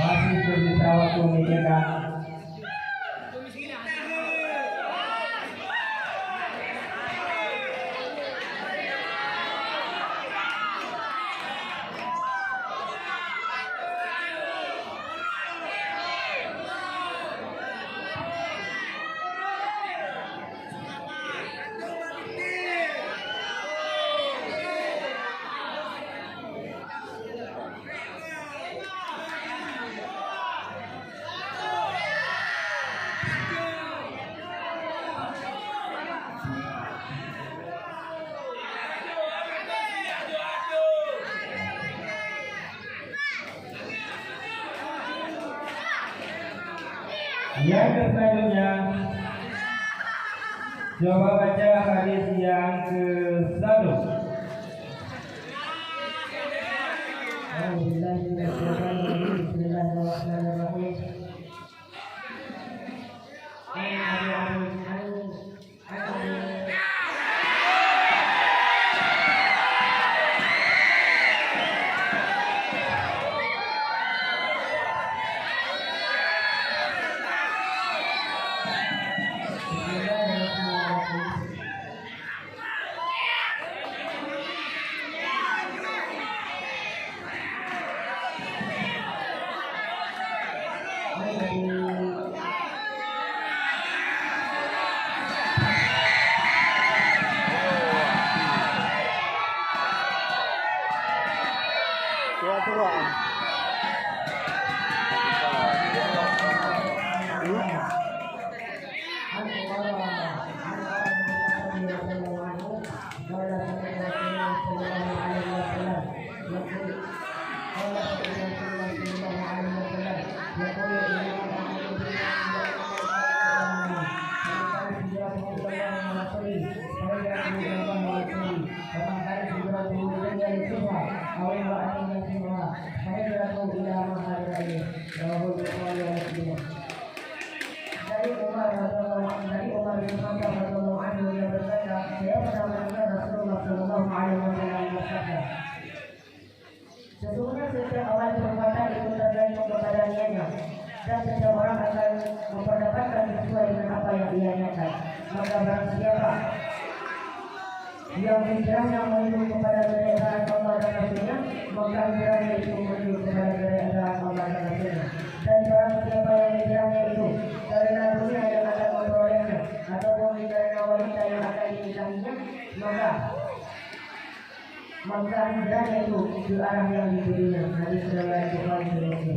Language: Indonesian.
masih bersisa waktu memikirkan. Yang selanjutnya coba baca hadis yang ke-1. Bismillahirrahmanirrahim. Dari Umar bin Khattab radhiyallahu anhu dia berkata, saya pernah mendengar Rasulullah sallallahu alaihi wasallam bersabda, sesungguhnya setiap amal perbuatan itu tergantung kepada niatnya, dan setiap orang akan mendapatkan sesuai dengan apa yang ia niatkan. Maka barang siapa yang hijrahnya menuju kepada keredaan Allah dan Rasulnya, maka hijrahnya itu menuju kepada keredaan Allah dan Rasulnya. Dan barang siapa yang hijrahnya itu karena dunia yang akan memperolehnya ataupun karena wanita yang akan dinikahinya, maka hijrahnya itu ke arah yang ditujunya. Hadis riwayat Bukhari dan Muslim.